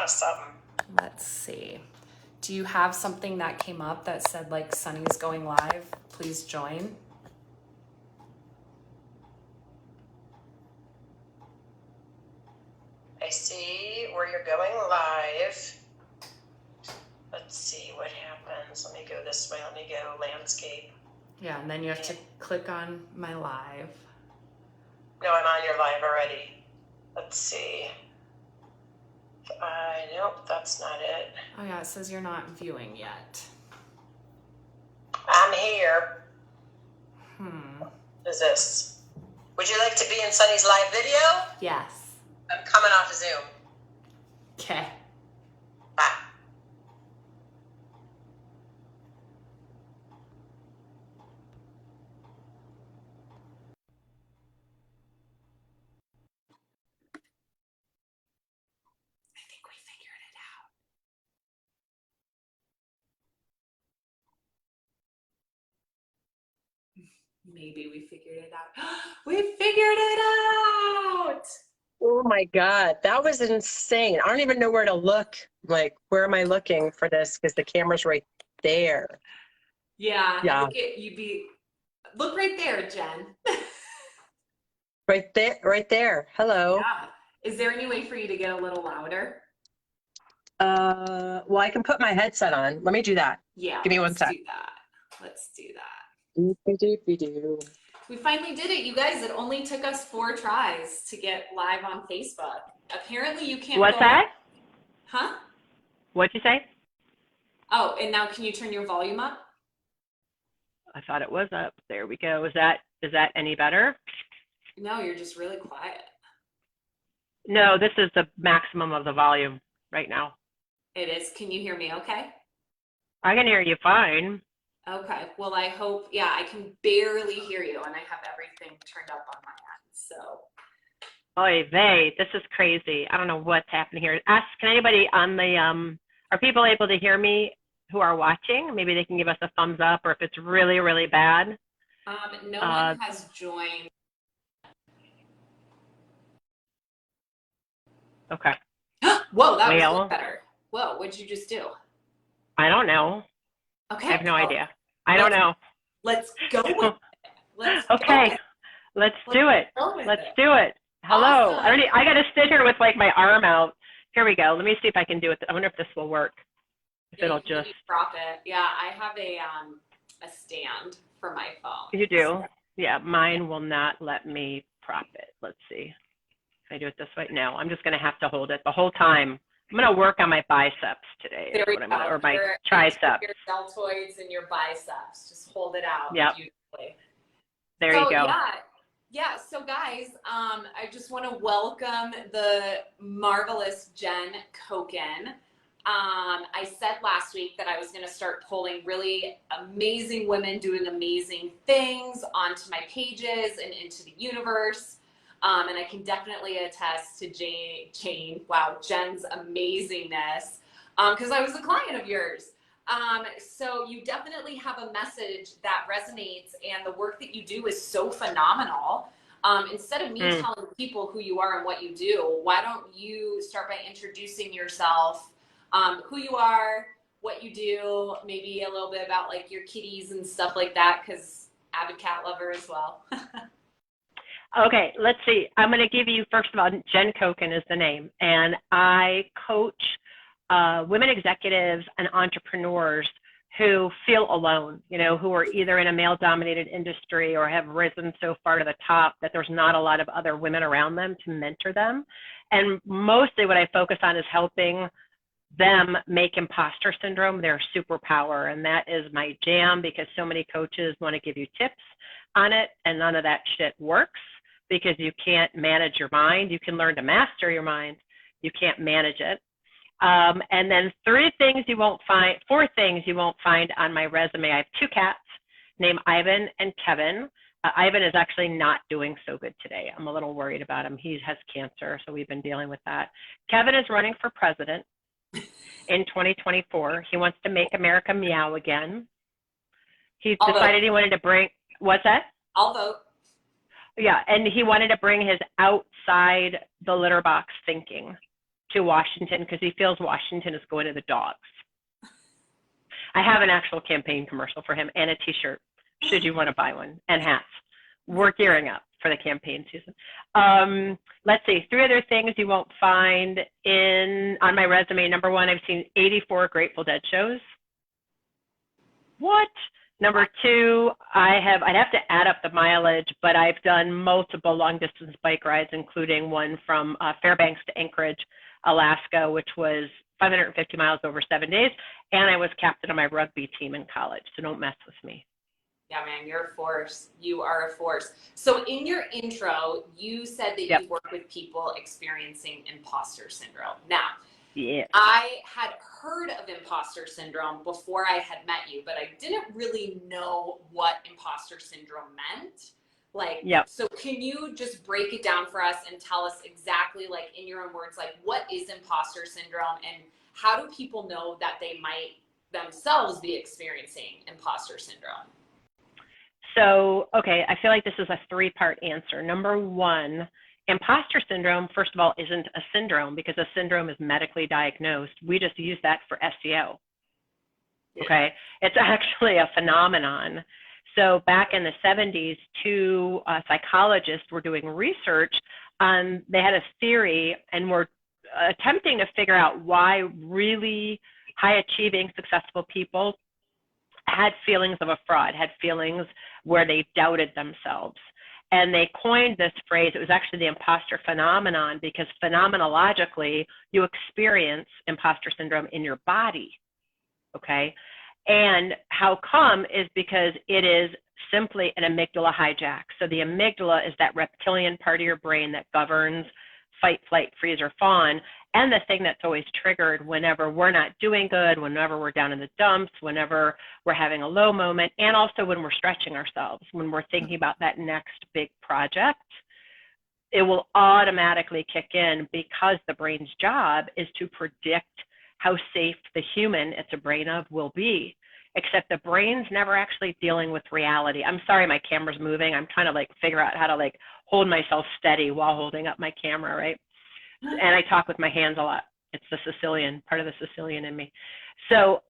something. Let's see. Do you have something that came up that said like Sunny's going live? Please join. I see where you're going live. Let's see what happens. Let me go this way. Let me go landscape. Yeah, and then you have to click on my live. No, I'm on your live already. Let's see. Nope, that's not it. Oh yeah, it says you're not viewing yet. I'm here. What is this? Would you like to be in Sunny's live video? Yes. I'm coming off of Zoom. Okay. Bye. I think we figured it out. Maybe we figured it out. We figured it out! Oh my God, that was insane. I don't even know where to look. Like, where am I looking for this? Because the camera's right there. Yeah. Yeah. Look right there, Jen. Right there, right there. Hello. Yeah. Is there any way for you to get a little louder? Well, I can put my headset on. Let me do that. Yeah. Give me one sec. Let's do that. Doop-a-doop-a-doo. We finally did it, you guys. It only took us 4 tries to get live on Facebook. Apparently you can't What's that? Huh? What'd you say? Oh, and now can you turn your volume up? I thought it was up. There we go. Is that any better? No, you're just really quiet. No, this is the maximum of the volume right now. It is. Can you hear me okay? I can hear you fine. Okay. Well, I hope, yeah, I can barely hear you and I have everything turned up on my end. So. Oy vey, this is crazy. I don't know what's happening here. Can anybody on the, are people able to hear me who are watching? Maybe they can give us a thumbs up, or if it's really, really bad. No one has joined. Okay. Whoa, that was better. Whoa, what'd you just do? I don't know. Okay. I have no idea. I don't know. Let's go with it. Okay. Let's do it. Let's do it. Hello. Awesome. I got to sit here with like my arm out. Here we go. Let me see if I can do it. I wonder if this will work. If it'll just drop it. Yeah, I have a stand for my phone. You do? Yeah, mine will not let me prop it. Let's see. Can I do it this way? No, I'm just going to have to hold it the whole time. I'm going to work on my biceps today, or my triceps. Your deltoids and your biceps. Just hold it out beautifully. There you go. Yeah. So guys, I just want to welcome the marvelous Jen Coken. I said last week that I was going to start pulling really amazing women doing amazing things onto my pages and into the universe. And I can definitely attest to Jen's amazingness, because I was a client of yours. So you definitely have a message that resonates, and the work that you do is so phenomenal. Instead of me telling people who you are and what you do, why don't you start by introducing yourself, who you are, what you do, maybe a little bit about like your kitties and stuff like that, because avid cat lover as well. Okay, let's see. I'm going to give you, first of all, Jen Coken is the name, and I coach women executives and entrepreneurs who feel alone, who are either in a male-dominated industry or have risen so far to the top that there's not a lot of other women around them to mentor them. And mostly what I focus on is helping them make imposter syndrome their superpower, and that is my jam, because so many coaches want to give you tips on it, and none of that shit works, because you can't manage your mind. You can learn to master your mind. You can't manage it. And then 4 things you won't find on my resume. I have 2 cats named Ivan and Kevin. Ivan is actually not doing so good today. I'm a little worried about him. He has cancer, so we've been dealing with that. Kevin is running for president in 2024. He wants to make America meow again. He's decided he wanted to bring, what's that? I'll vote. Yeah, and he wanted to bring his outside the litter box thinking to Washington because he feels Washington is going to the dogs. I have an actual campaign commercial for him and a t-shirt, should you want to buy one, and hats. We're gearing up for the campaign season. Let's see, 3 other things you won't find on my resume. Number 1, I've seen 84 Grateful Dead shows. What? Number 2, I'd have to add up the mileage, but I've done multiple long distance bike rides, including one from Fairbanks to Anchorage, Alaska, which was 550 miles over 7 days. And I was captain of my rugby team in college, so don't mess with me. Yeah, man, you're a force. You are a force. So in your intro, you said that Yep. you work with people experiencing imposter syndrome. Now, Yeah. I had heard of imposter syndrome before I had met you, but I didn't really know what imposter syndrome meant. Like, Yep. So can you just break it down for us and tell us exactly, like in your own words, like what is imposter syndrome and how do people know that they might themselves be experiencing imposter syndrome? So, okay, I feel like this is a 3-part answer. Number 1, imposter syndrome, first of all, isn't a syndrome because a syndrome is medically diagnosed. We just use that for SEO. Okay, it's actually a phenomenon. So back in the 70s, 2 psychologists were doing research on, they had a theory and were attempting to figure out why really high achieving, successful people had feelings of a fraud, had feelings where they doubted themselves. And they coined this phrase. It was actually the imposter phenomenon because phenomenologically, you experience imposter syndrome in your body, okay? And how come is because it is simply an amygdala hijack. So the amygdala is that reptilian part of your brain that governs fight, flight, freeze, or fawn, and the thing that's always triggered whenever we're not doing good, whenever we're down in the dumps, whenever we're having a low moment, and also when we're stretching ourselves, when we're thinking about that next big project, it will automatically kick in because the brain's job is to predict how safe the human it's a brain of will be. Except the brain's never actually dealing with reality. I'm sorry, my camera's moving. I'm trying to like figure out how to like hold myself steady while holding up my camera, right? And I talk with my hands a lot. It's the Sicilian, part of the Sicilian in me. So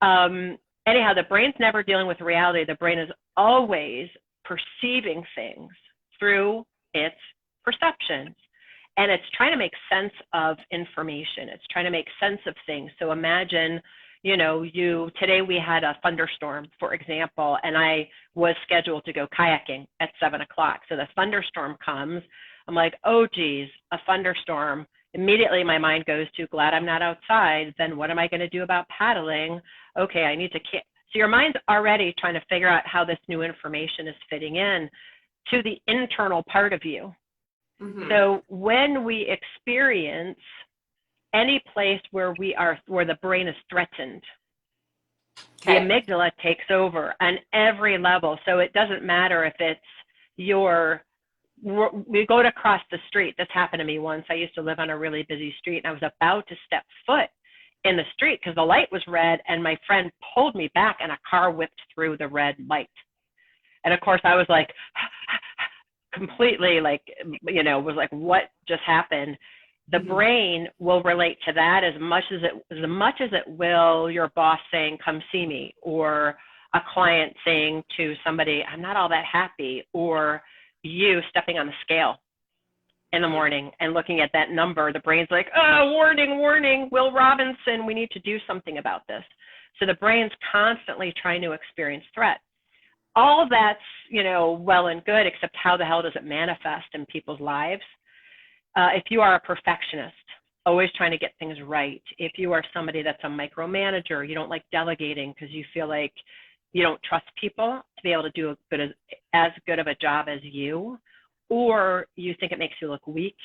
anyhow, the brain's never dealing with reality. The brain is always perceiving things through its perceptions. And it's trying to make sense of information. It's trying to make sense of things. So imagine, today we had a thunderstorm, for example, and I was scheduled to go kayaking at 7 o'clock. So the thunderstorm comes. I'm like, oh, geez, a thunderstorm. Immediately my mind goes to, glad I'm not outside. Then what am I going to do about paddling? Okay, I need to. So your mind's already trying to figure out how this new information is fitting in to the internal part of you. Mm-hmm. So when we experience any place where the brain is threatened, the amygdala takes over on every level. So it doesn't matter if it's we go to cross the street. This happened to me once. I used to live on a really busy street, and I was about to step foot in the street because the light was red, and my friend pulled me back, and a car whipped through the red light. And of course, I was like, completely was like, what just happened? The mm-hmm. brain will relate to that as much as it will your boss saying, come see me, or a client saying to somebody, I'm not all that happy, or you stepping on the scale in the morning and looking at that number. The brain's like, oh, warning, Will Robinson, we need to do something about this. So the brain's constantly trying to experience threat. All of that's, well and good, except how the hell does it manifest in people's lives? If you are a perfectionist, always trying to get things right. If you are somebody that's a micromanager, you don't like delegating because you feel like you don't trust people to be able to do as good of a job as you, or you think it makes you look weak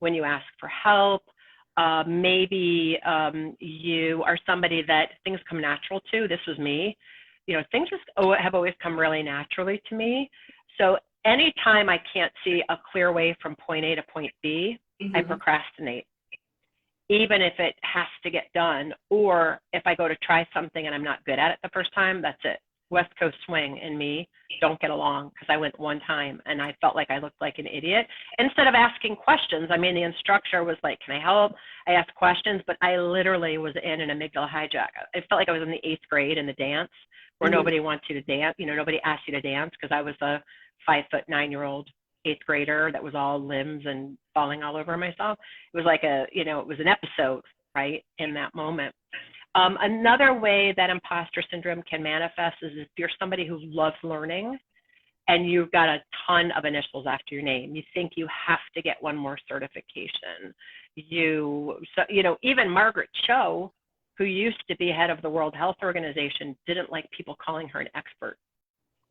when you ask for help. Maybe you are somebody that things come natural to. This was me. Things just have always come really naturally to me. So anytime I can't see a clear way from point A to point B, mm-hmm. I procrastinate, even if it has to get done. Or if I go to try something and I'm not good at it the first time, that's it. West Coast swing and me don't get along because I went one time and I felt like I looked like an idiot. Instead of asking questions, I mean, the instructor was like, can I help? I asked questions, but I literally was in an amygdala hijack. I felt like I was in the 8th grade in the dance where nobody wants you to dance. You know, nobody asked you to dance because I was a 5'9" 8th grader that was all limbs and falling all over myself. It was like it was an episode, right, in that moment. Another way that imposter syndrome can manifest is if you're somebody who loves learning and you've got a ton of initials after your name. You think you have to get one more certification. Even Margaret Cho, who used to be head of the World Health Organization, didn't like people calling her an expert.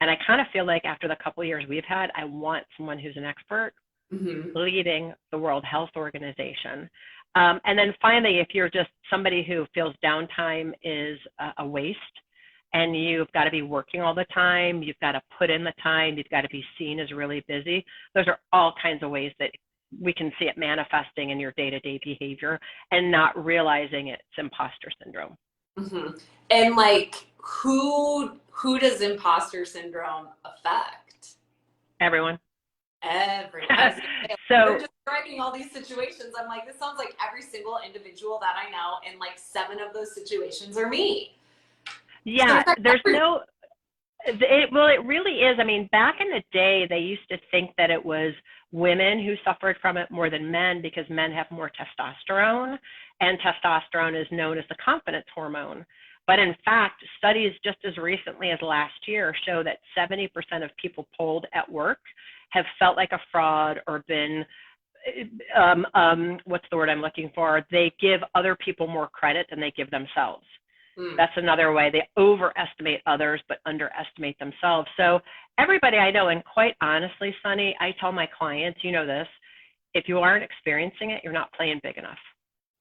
And I kind of feel like after the couple of years we've had, I want someone who's an expert leading the World Health Organization. And then finally, if you're just somebody who feels downtime is a waste and you've got to be working all the time, you've got to put in the time, you've got to be seen as really busy, those are all kinds of ways that we can see it manifesting in your day-to-day behavior and not realizing it's imposter syndrome. And like, who does imposter syndrome affect? Everyone. So you're describing all these situations. I'm like, this sounds like every single individual that I know, and like 7 of those situations are me. Yeah, there's no, it really is. I mean, back in the day, they used to think that it was women who suffered from it more than men because men have more testosterone, and testosterone is known as the confidence hormone. But in fact, studies just as recently as last year show that 70% of people polled at work have felt like a fraud or been, what's the word I'm looking for? They give other people more credit than they give themselves. That's another way. They overestimate others but underestimate themselves. So everybody I know, and quite honestly, Sunny, I tell my clients, you know this, if you aren't experiencing it, you're not playing big enough.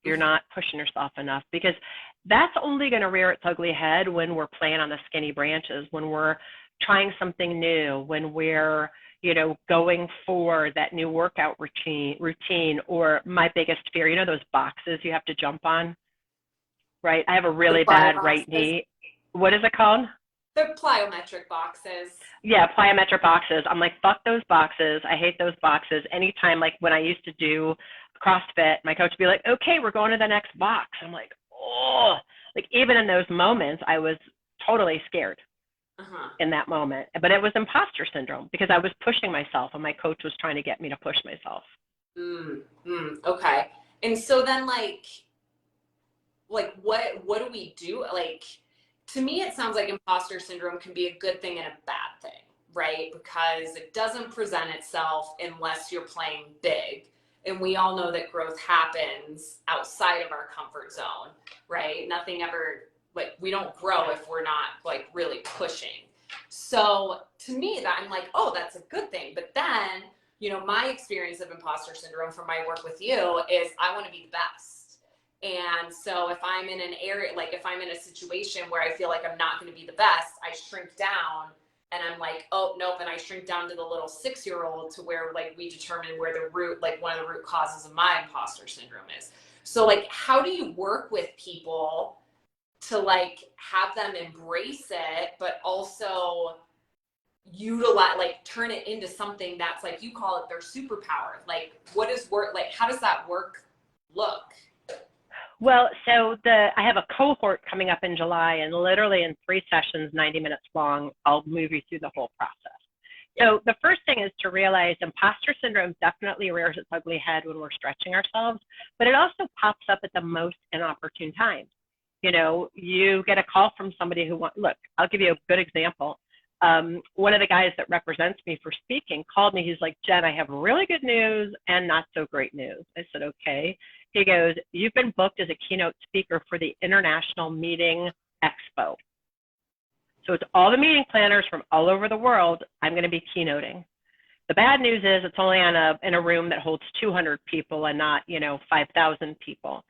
You're not pushing yourself enough, because that's only going to rear its ugly head when we're playing on the skinny branches, when we're trying something new, when we're, going for that new workout routine, or my biggest fear, those boxes you have to jump on, right? I have a really bad right knee. What is it called? The plyometric boxes. Yeah, plyometric boxes. I'm like, fuck those boxes. I hate those boxes. Anytime, like when I used to do CrossFit, my coach would be like, okay, we're going to the next box. I'm like, oh, like even in those moments, I was totally scared in that moment. But it was imposter syndrome because I was pushing myself and my coach was trying to get me to push myself. Okay. And so then like what do we do? Like, to me, it sounds like imposter syndrome can be a good thing and a bad thing, right? Because it doesn't present itself unless you're playing big. And we all know that growth happens outside of our comfort zone, right? Nothing ever, like, we don't grow if we're not like really pushing. So to me, that I'm like, oh, that's a good thing. But then, my experience of imposter syndrome from my work with you is I want to be the best. And so if I'm in an area, like if I'm in a situation where I feel like I'm not going to be the best, I shrink down and I'm like, oh, nope. And I shrink down to the little 6-year-old to where like we determine where the root, like one of the root causes of my imposter syndrome is. So like, how do you work with people to like have them embrace it, but also utilize, like turn it into something that's like, you call it their superpower. Like what is work? Like, how does that work look? Well, so I have a cohort coming up in July, and literally in 3 sessions, 90 minutes long, I'll move you through the whole process. So the first thing is to realize imposter syndrome definitely rears its ugly head when we're stretching ourselves, but it also pops up at the most inopportune times. You get a call from somebody who look, I'll give you a good example. One of the guys that represents me for speaking called me. He's like, Jen, I have really good news and not so great news. I said, okay. He goes, you've been booked as a keynote speaker for the International Meeting Expo. So it's all the meeting planners from all over the world. I'm going to be keynoting. The bad news is it's only in a room that holds 200 people and not, 5,000 people.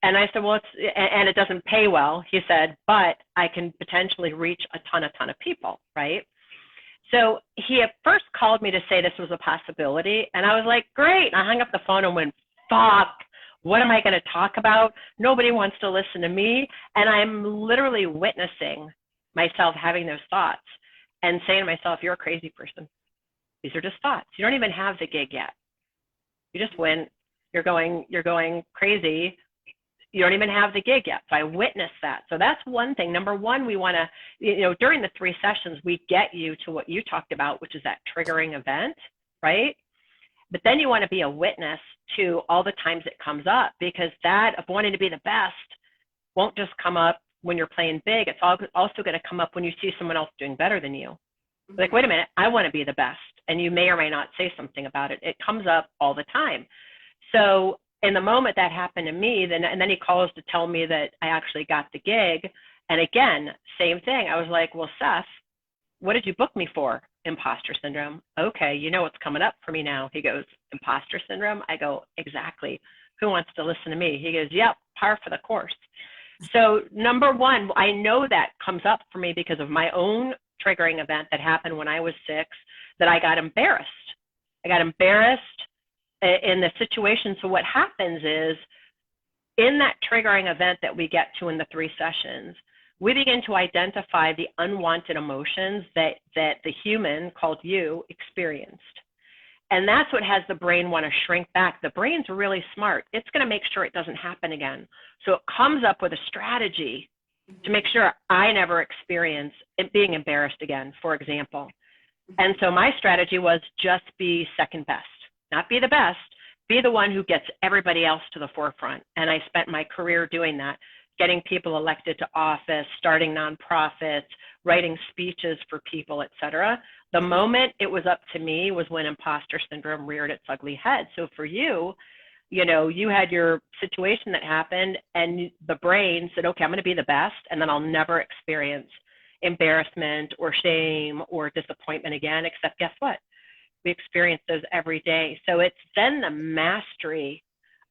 And I said, well, and it doesn't pay well. He said, but I can potentially reach a ton of people, right? So he at first called me to say this was a possibility. And I was like, great. And I hung up the phone and went, fuck. What am I going to talk about? Nobody wants to listen to me. And I'm literally witnessing myself having those thoughts and saying to myself, you're a crazy person. These are just thoughts. You don't even have the gig yet. You just went, you're going crazy. You don't even have the gig yet. So I witnessed that. So that's one thing. Number one, we want to, during the 3 sessions, we get you to what you talked about, which is that triggering event, right? But then you want to be a witness to all the times it comes up, because that of wanting to be the best won't just come up when you're playing big. It's also going to come up when you see someone else doing better than you. Like, wait a minute, I want to be the best. And you may or may not say something about it. It comes up all the time. So in the moment that happened to me, and then he calls to tell me that I actually got the gig. And again, same thing. I was like, well, Seth, what did you book me for? Imposter syndrome. Okay, you know what's coming up for me now. He goes, imposter syndrome? I go, exactly. Who wants to listen to me? He goes, yep, par for the course. So number one, I know that comes up for me because of my own triggering event that happened when I was 6, that I got embarrassed. I got embarrassed in the situation. So what happens is, in that triggering event that we get to in the 3 sessions, we begin to identify the unwanted emotions that the human called you experienced. And that's what has the brain want to shrink back. The brain's really smart. It's going to make sure it doesn't happen again. So it comes up with a strategy to make sure I never experience it being embarrassed again, for example. And so my strategy was just be second best, not be the best, be the one who gets everybody else to the forefront. And I spent my career doing that, getting people elected to office, starting nonprofits, writing speeches for people, et cetera. The moment it was up to me was when imposter syndrome reared its ugly head. So for you, you had your situation that happened and the brain said, okay, I'm going to be the best, and then I'll never experience embarrassment or shame or disappointment again, except guess what? We experience those every day. So it's then the mastery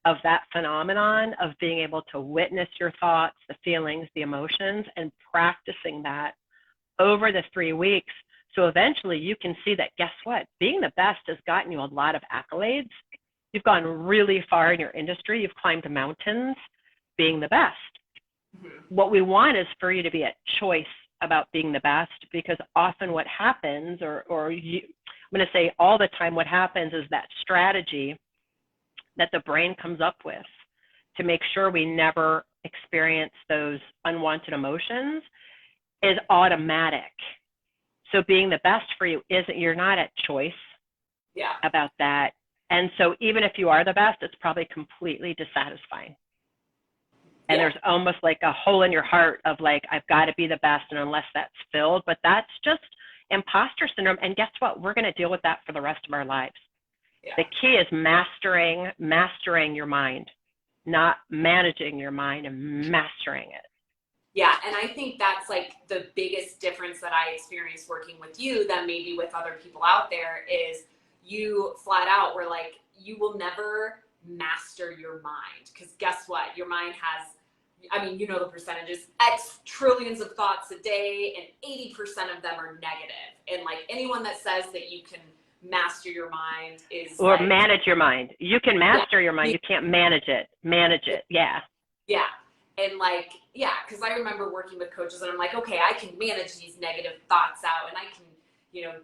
of that phenomenon of being able to witness your thoughts, the feelings, the emotions, and practicing that over the 3 weeks. So eventually you can see that, guess what? Being the best has gotten you a lot of accolades. You've gone really far in your industry. You've climbed mountains being the best. What we want is for you to be at choice about being the best, because often what happens, I'm going to say all the time, what happens is that strategy that the brain comes up with to make sure we never experience those unwanted emotions is automatic. So being the best for you you're not at choice about that. And so even if you are the best, it's probably completely dissatisfying. And there's almost like a hole in your heart of like, I've got to be the best, and unless that's filled, but that's just imposter syndrome. And guess what? We're going to deal with that for the rest of our lives. The key is mastering your mind, not managing your mind, and mastering it. Yeah, and I think that's like the biggest difference that I experienced working with you than maybe with other people out there is you flat out were like, you will never master your mind, because guess what? Your mind has, the percentages, X trillions of thoughts a day, and 80% of them are negative. And like anyone that says that you can master your mind is or like, manage your mind. You can master your mind. You can't manage it. Yeah. Yeah. And like, because I remember working with coaches and I'm like, okay, I can manage these negative thoughts out and I can,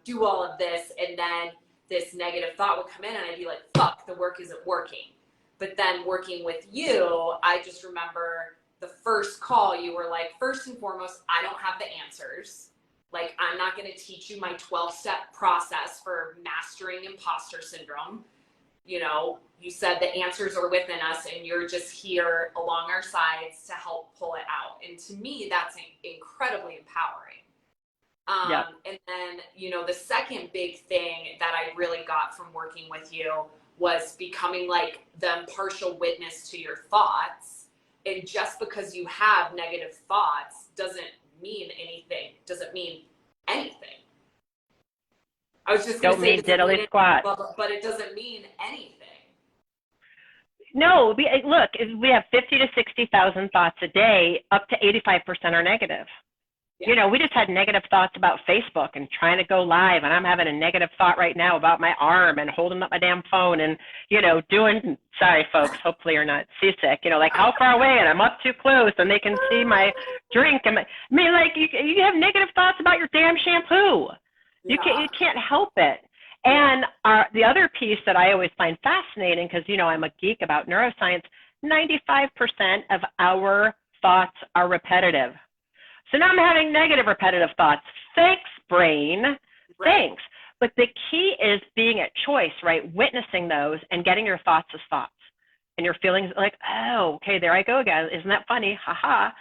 do all of this. And then this negative thought would come in and I'd be like, fuck, the work isn't working. But then working with you, I just remember the first call, you were like, first and foremost, I don't have the answers. Like, I'm not going to teach you my 12-step process for mastering imposter syndrome. You said the answers are within us and you're just here along our sides to help pull it out. And to me, that's incredibly empowering. And then, the second big thing that I really got from working with you was becoming like the impartial witness to your thoughts. And just because you have negative thoughts doesn't mean anything. I was just going to say, Don't mean diddly squat. but it doesn't mean anything. No, we have 50 to 60,000 thoughts a day. Up to 85% are negative. You know, we just had negative thoughts about Facebook and trying to go live, and I'm having a negative thought right now about my arm and holding up my damn phone and, you know, doing, sorry folks, hopefully you're not seasick, you know, like how far away and I'm up too close and they can see my drink. And I mean, like you have negative thoughts about your damn shampoo. You can't help it. And the other piece that I always find fascinating, because, you know, I'm a geek about neuroscience, 95% of our thoughts are repetitive. So now I'm having negative repetitive thoughts. Thanks, brain. Thanks. But the key is being at choice, right? Witnessing those and getting your thoughts as thoughts. And your feelings like, oh, okay, there I go again. Isn't that funny? Ha.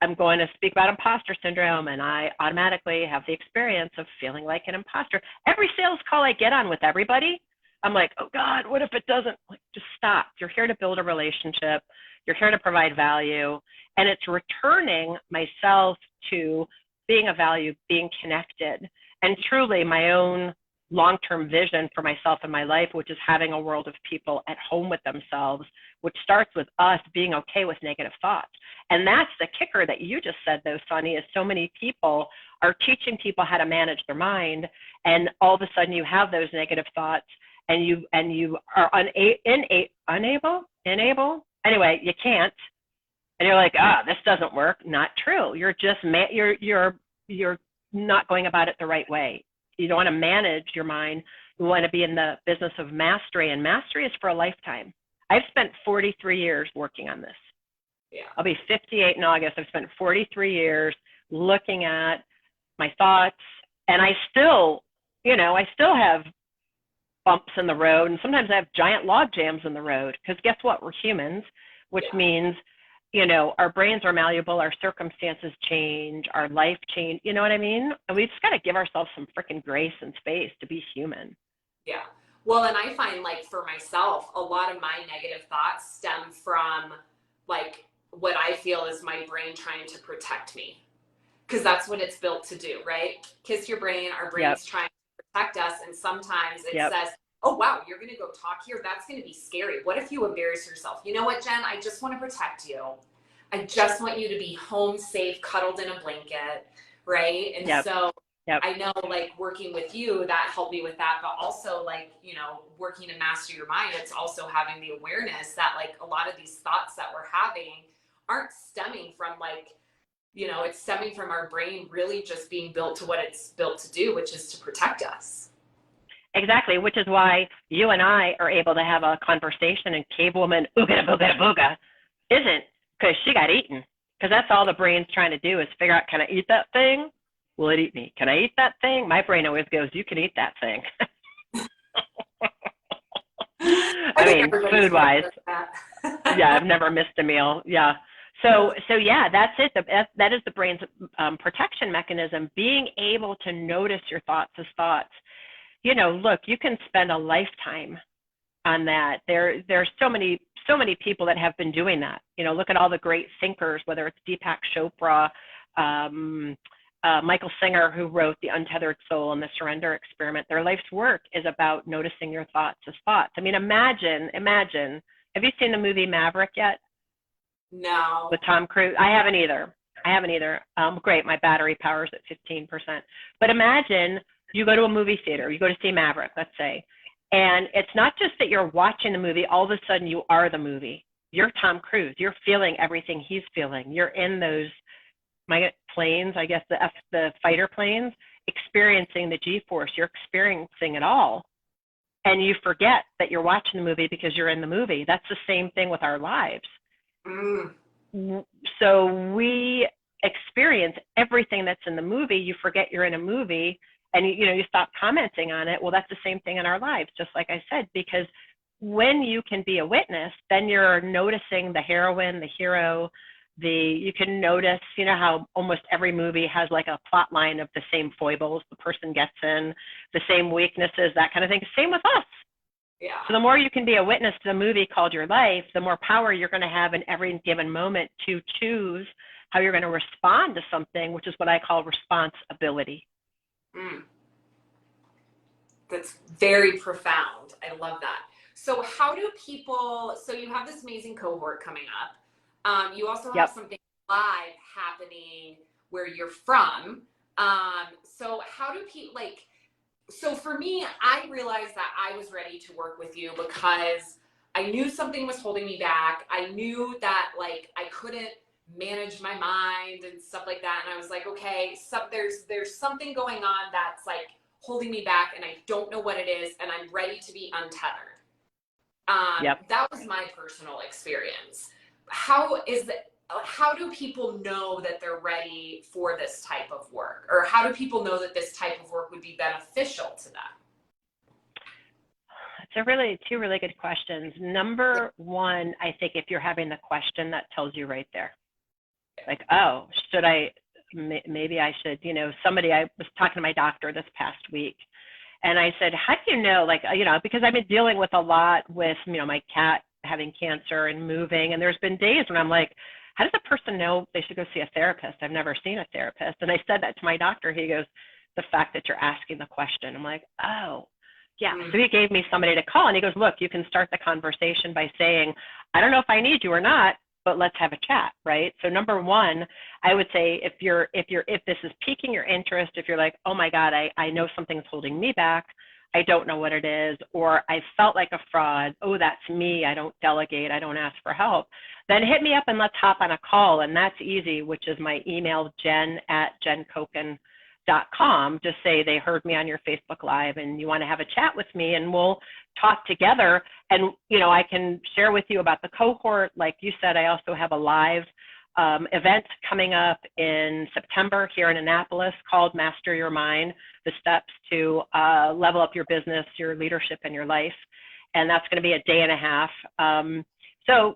I'm going to speak about imposter syndrome, and I automatically have the experience of feeling like an imposter. Every sales call I get on with everybody, I'm like, oh God, what if it doesn't? Like, just stop. You're here to build a relationship. You're here to provide value. And it's returning myself to being of value, being connected, and truly my own long-term vision for myself and my life, which is having a world of people at home with themselves, which starts with us being okay with negative thoughts. And that's the kicker that you just said, though, Sunny, is so many people are teaching people how to manage their mind, and all of a sudden you have those negative thoughts, and you are unable. Anyway, you can't. And you're like, this doesn't work. Not true. You're just you're not going about it the right way. You don't want to manage your mind. You want to be in the business of mastery, and mastery is for a lifetime. I've spent 43 years working on this. Yeah. I'll be 58 in August. I've spent 43 years looking at my thoughts, and I still have bumps in the road, and sometimes I have giant log jams in the road, because guess what? We're humans, which means, you know, our brains are malleable, our circumstances change, our life change, you know what I mean? And we just got to give ourselves some freaking grace and space to be human. Yeah. Well, and I find, like, for myself, a lot of my negative thoughts stem from, like, what I feel is my brain trying to protect me. Because that's what it's built to do, right? Kiss your brain, our brain's trying to protect us, and sometimes it says, oh, wow, you're going to go talk here? That's going to be scary. What if you embarrass yourself? You know what, Jen? I just want to protect you. I just want you to be home safe, cuddled in a blanket, right? And so I know, like, working with you, that helped me with that, but also, like, you know, working to master your mind, it's also having the awareness that, like, a lot of these thoughts that we're having aren't stemming from, like, you know, it's stemming from our brain really just being built to what it's built to do, which is to protect us. Exactly, which is why you and I are able to have a conversation, and Cave Woman, ooga booga booga, isn't, because she got eaten. Because that's all the brain's trying to do is figure out, can I eat that thing? Will it eat me? Can I eat that thing? My brain always goes, you can eat that thing. I mean, food-wise. Yeah, I've never missed a meal. Yeah. So yeah, that's it. That is the brain's protection mechanism, being able to notice your thoughts as thoughts. You know, look, you can spend a lifetime on that. There's so many people that have been doing that. You know, look at all the great thinkers, whether it's Deepak Chopra, Michael Singer, who wrote The Untethered Soul and The Surrender Experiment. Their life's work is about noticing your thoughts as thoughts. I mean, imagine. Have you seen the movie Maverick yet? No. With Tom Cruise? I haven't either. Great, my battery power's at 15%. But imagine you go to a movie theater, you go to see Maverick, let's say, and it's not just that you're watching the movie, all of a sudden you are the movie. You're Tom Cruise. You're feeling everything he's feeling. You're in those planes, I guess the fighter planes, experiencing the G-force. You're experiencing it all. And you forget that you're watching the movie because you're in the movie. That's the same thing with our lives. So we experience everything that's in the movie. You forget you're in a movie, and you stop commenting on it. Well, that's the same thing in our lives, just like I said, because when you can be a witness, then you're noticing the heroine, the hero, you can notice, how almost every movie has like a plot line of the same foibles the person gets in, the same weaknesses, that kind of thing. Same with us. Yeah. So the more you can be a witness to the movie called your life, the more power you're going to have in every given moment to choose how you're going to respond to something, which is what I call responsibility. That's very profound. I love that. So so you have this amazing cohort coming up. You also have something live happening where you're from. So how do people so for me, I realized that I was ready to work with you because I knew something was holding me back. I knew that like I couldn't manage my mind and stuff like that. And I was like, okay, so there's something going on that's like holding me back and I don't know what it is and I'm ready to be untethered. That was my personal experience. How do people know that they're ready for this type of work? Or how do people know that this type of work would be beneficial to them? It's two really good questions. Number one, I think if you're having the question, that tells you right there. Like, oh, maybe I should, I was talking to my doctor this past week and I said, how do you know, because I've been dealing with a lot with, my cat having cancer and moving. And there's been days when I'm like, how does a person know they should go see a therapist? I've never seen a therapist. And I said that to my doctor. He goes, the fact that you're asking the question. I'm like, oh, yeah. So he gave me somebody to call and he goes, look, you can start the conversation by saying, I don't know if I need you or not, but let's have a chat, right? So number one, I would say if this is piquing your interest, if you're like, oh my God, I know something's holding me back, I don't know what it is, or I felt like a fraud, oh, that's me, I don't delegate, I don't ask for help, then hit me up and let's hop on a call. And that's easy, which is my email, jen@jencoken.com. Just say they heard me on your Facebook Live and you want to have a chat with me and we'll talk together. And, I can share with you about the cohort. Like you said, I also have a live event coming up in September here in Annapolis called Master Your Mind, the steps to level up your business, your leadership, and your life. And that's going to be a day and a half. So,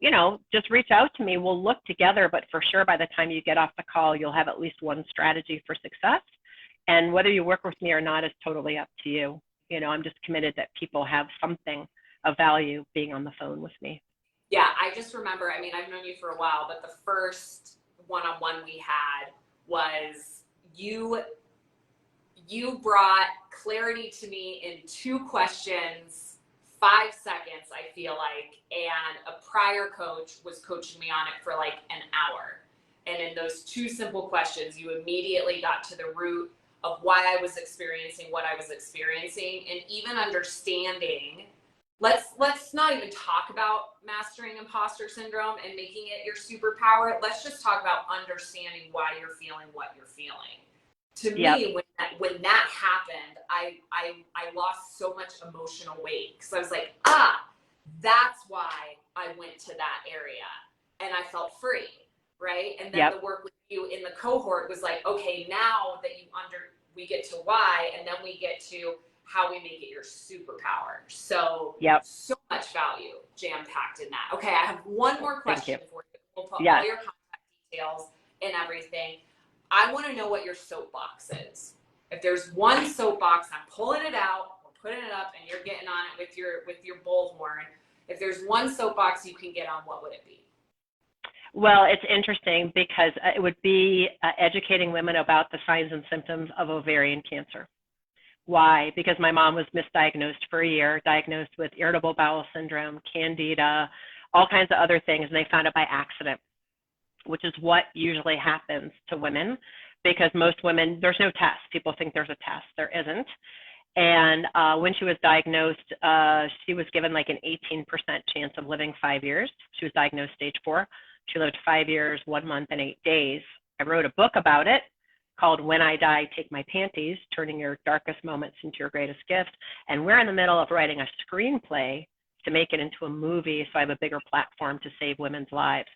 just reach out to me. We'll look together, but for sure, by the time you get off the call, you'll have at least one strategy for success. And whether you work with me or not is totally up to you. I'm just committed that people have something of value being on the phone with me. Yeah, I just remember, I've known you for a while, but the first one-on-one we had was you brought clarity to me in 2 questions, 5 seconds, I feel like, and a prior coach was coaching me on it for like an hour. And in those 2 simple questions, you immediately got to the root of why I was experiencing what I was experiencing, and even understanding. Let's not even talk about mastering imposter syndrome and making it your superpower. Let's just talk about understanding why you're feeling what you're feeling. To me, when that happened, I lost so much emotional weight because I was like, that's why I went to that area and I felt free, right? And then the work with you in the cohort was like, okay, now that we get to why, and then we get to how we make it your superpower. So, so much value jam-packed in that. Okay, I have one more question for you. We'll put all your contact details and everything. I want to know what your soapbox is. If there's one soapbox, I'm pulling it out, we're putting it up, and you're getting on it with your bullhorn. If there's one soapbox you can get on, what would it be? Well, it's interesting because it would be educating women about the signs and symptoms of ovarian cancer. Why? Because my mom was misdiagnosed for a year, diagnosed with irritable bowel syndrome, candida, all kinds of other things, and they found it by accident, which is what usually happens to women because most women, there's no test. People think there's a test. There isn't. And when she was diagnosed, she was given like an 18% chance of living 5 years. She was diagnosed stage 4. She lived 5 years, 1 month, and 8 days. I wrote a book about it called When I Die, Take My Panties, Turning Your Darkest Moments into Your Greatest Gift. And we're in the middle of writing a screenplay to make it into a movie so I have a bigger platform to save women's lives.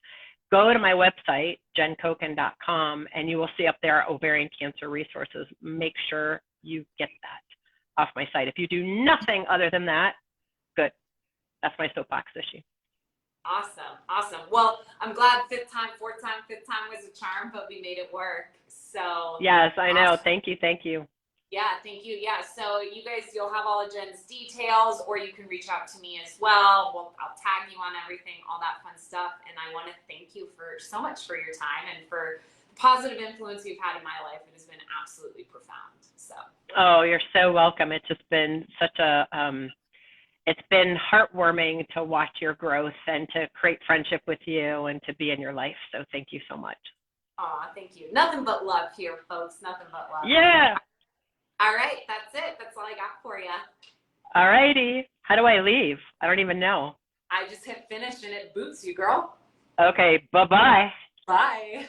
Go to my website, jencoken.com, and you will see up there ovarian cancer resources. Make sure you get that off my site. If you do nothing other than that, good. That's my soapbox issue. Awesome. Well, I'm glad 4th time was a charm, but we made it work. So yes, I know. Thank you. Yeah, thank you. Yeah, so you guys, you'll have all of Jen's details, or you can reach out to me as well. I'll tag you on everything, all that fun stuff. And I want to thank you so much for your time and for the positive influence you've had in my life. It has been absolutely profound. So. Oh, you're so welcome. It's just been such a it's been heartwarming to watch your growth and to create friendship with you and to be in your life. So thank you so much. Aw, thank you. Nothing but love here, folks. Nothing but love. Yeah. All right, that's it. That's all I got for you. All righty. How do I leave? I don't even know. I just hit finish and it boots you, girl. Okay, bye-bye. Bye.